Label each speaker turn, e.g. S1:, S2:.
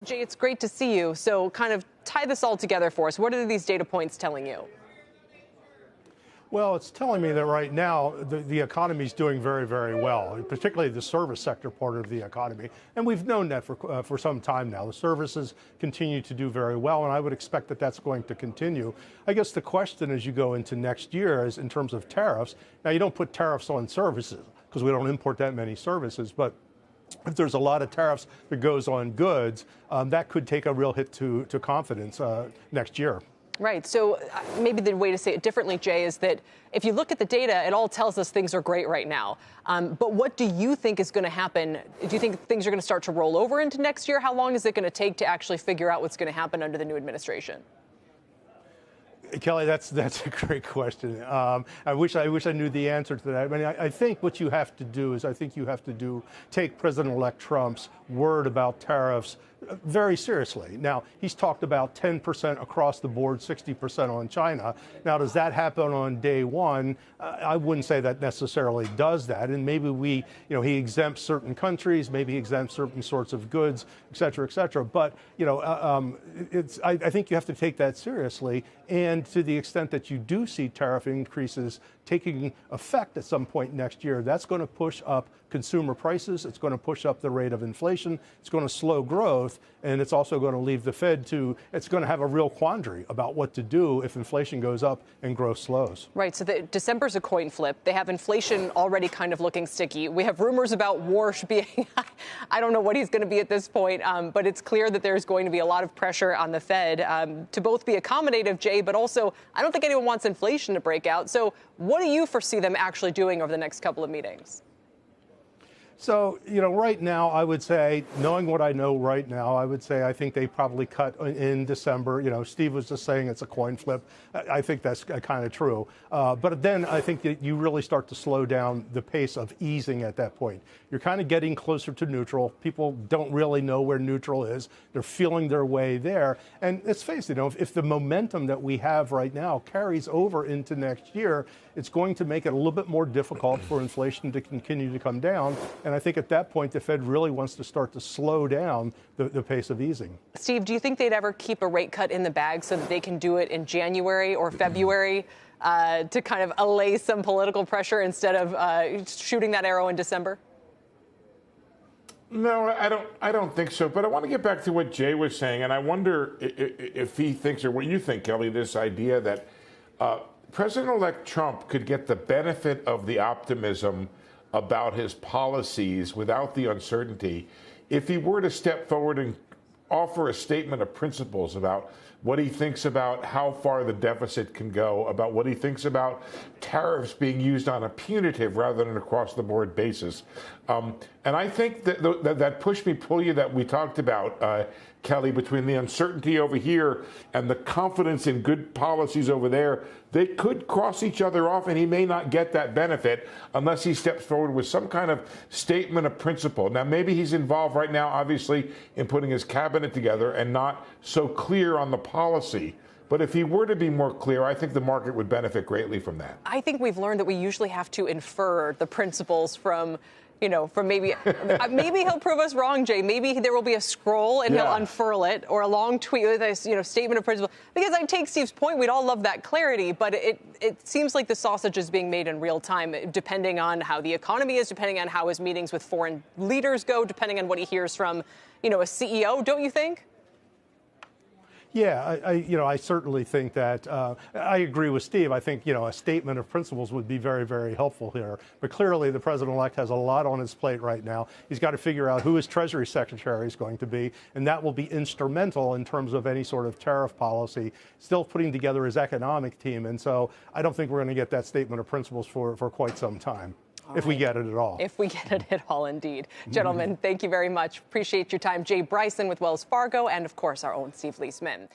S1: Jay, it's great to see you. So kind of tie this all together for us. What are these data points telling you?
S2: Well, it's telling me that right now the economy is doing very, very well, particularly the service sector part of the economy. And we've known that for some time now. The services continue to do very well, and I would expect that that's going to continue. I guess the question as you go into next year is in terms of tariffs. Now, you don't put tariffs on services because we don't import that many services, but if there's a lot of tariffs that goes on goods, that could take a real hit to confidence next year.
S1: Right. So maybe the way to say it differently, Jay, is that if you look at the data, it all tells us things are great right now. But what do you think is going to happen? Do you think things are going to start to roll over into next year? How long is it going to take to actually figure out what's going to happen under the new administration?
S2: Kelly, that's a great question. I wish I knew the answer to that. I mean, I think what you have to do is take President-elect Trump's word about tariffs very seriously. Now, he's talked about 10% across the board, 60% on China. Now, does that happen on day one? I wouldn't say that necessarily does that. And maybe he exempts certain countries, maybe he exempts certain sorts of goods, et cetera, et cetera. But, I think you have to take that seriously. And to the extent that you do see tariff increases taking effect at some point next year, that's going to push up consumer prices. It's going to push up the rate of inflation. It's going to slow growth. And it's also going to leave the Fed it's going to have a real quandary about what to do if inflation goes up and growth slows.
S1: Right. So December's a coin flip. They have inflation already kind of looking sticky. We have rumors about Warsh being, I don't know what he's going to be at this point, but it's clear that there's going to be a lot of pressure on the Fed to both be accommodative, Jay, but also I don't think anyone wants inflation to break out. So what do you foresee them actually doing over the next couple of meetings?
S2: So, right now, I would say, knowing what I know right now, I would say I think they probably cut in December. Steve was just saying it's a coin flip. I think that's kind of true. But then I think that you really start to slow down the pace of easing at that point. You're kind of getting closer to neutral. People don't really know where neutral is. They're feeling their way there. And let's face it, if the momentum that we have right now carries over into next year, it's going to make it a little bit more difficult for inflation to continue to come down. And I think at that point, the Fed really wants to start to slow down the pace of easing.
S1: Steve, do you think they'd ever keep a rate cut in the bag so that they can do it in January or February to kind of allay some political pressure instead of shooting that arrow in December?
S3: No, I don't think so. But I want to get back to what Jay was saying, and I wonder if he thinks, or what you think, Kelly, this idea that President-elect Trump could get the benefit of the optimism about his policies without the uncertainty if he were to step forward and offer a statement of principles about what he thinks about how far the deficit can go, about what he thinks about tariffs being used on a punitive rather than across-the-board basis. And I think that push-me-pull-you that we talked about, Kelly, between the uncertainty over here and the confidence in good policies over there, they could cross each other off, and he may not get that benefit unless he steps forward with some kind of statement of principle. Now, maybe he's involved right now, obviously, in putting his cabinet together and not so clear on the policy. But if he were to be more clear, I think the market would benefit greatly from that.
S1: I think we've learned that we usually have to infer the principles from maybe he'll prove us wrong, Jay. Maybe there will be a scroll and he'll unfurl it, or a long tweet with a statement of principle. Because I take Steve's point, we'd all love that clarity, but it seems like the sausage is being made in real time, depending on how the economy is, depending on how his meetings with foreign leaders go, depending on what he hears from, a CEO. Don't you think?
S2: Yeah, I certainly think that I agree with Steve. I think, a statement of principles would be very, very helpful here. But clearly, the president-elect has a lot on his plate right now. He's got to figure out who his Treasury Secretary is going to be, and that will be instrumental in terms of any sort of tariff policy, still putting together his economic team. And so I don't think we're going to get that statement of principles for quite some time. If we get it at all.
S1: If we get it at all, indeed. Gentlemen, thank you very much. Appreciate your time. Jay Bryson with Wells Fargo and, of course, our own Steve Leisman.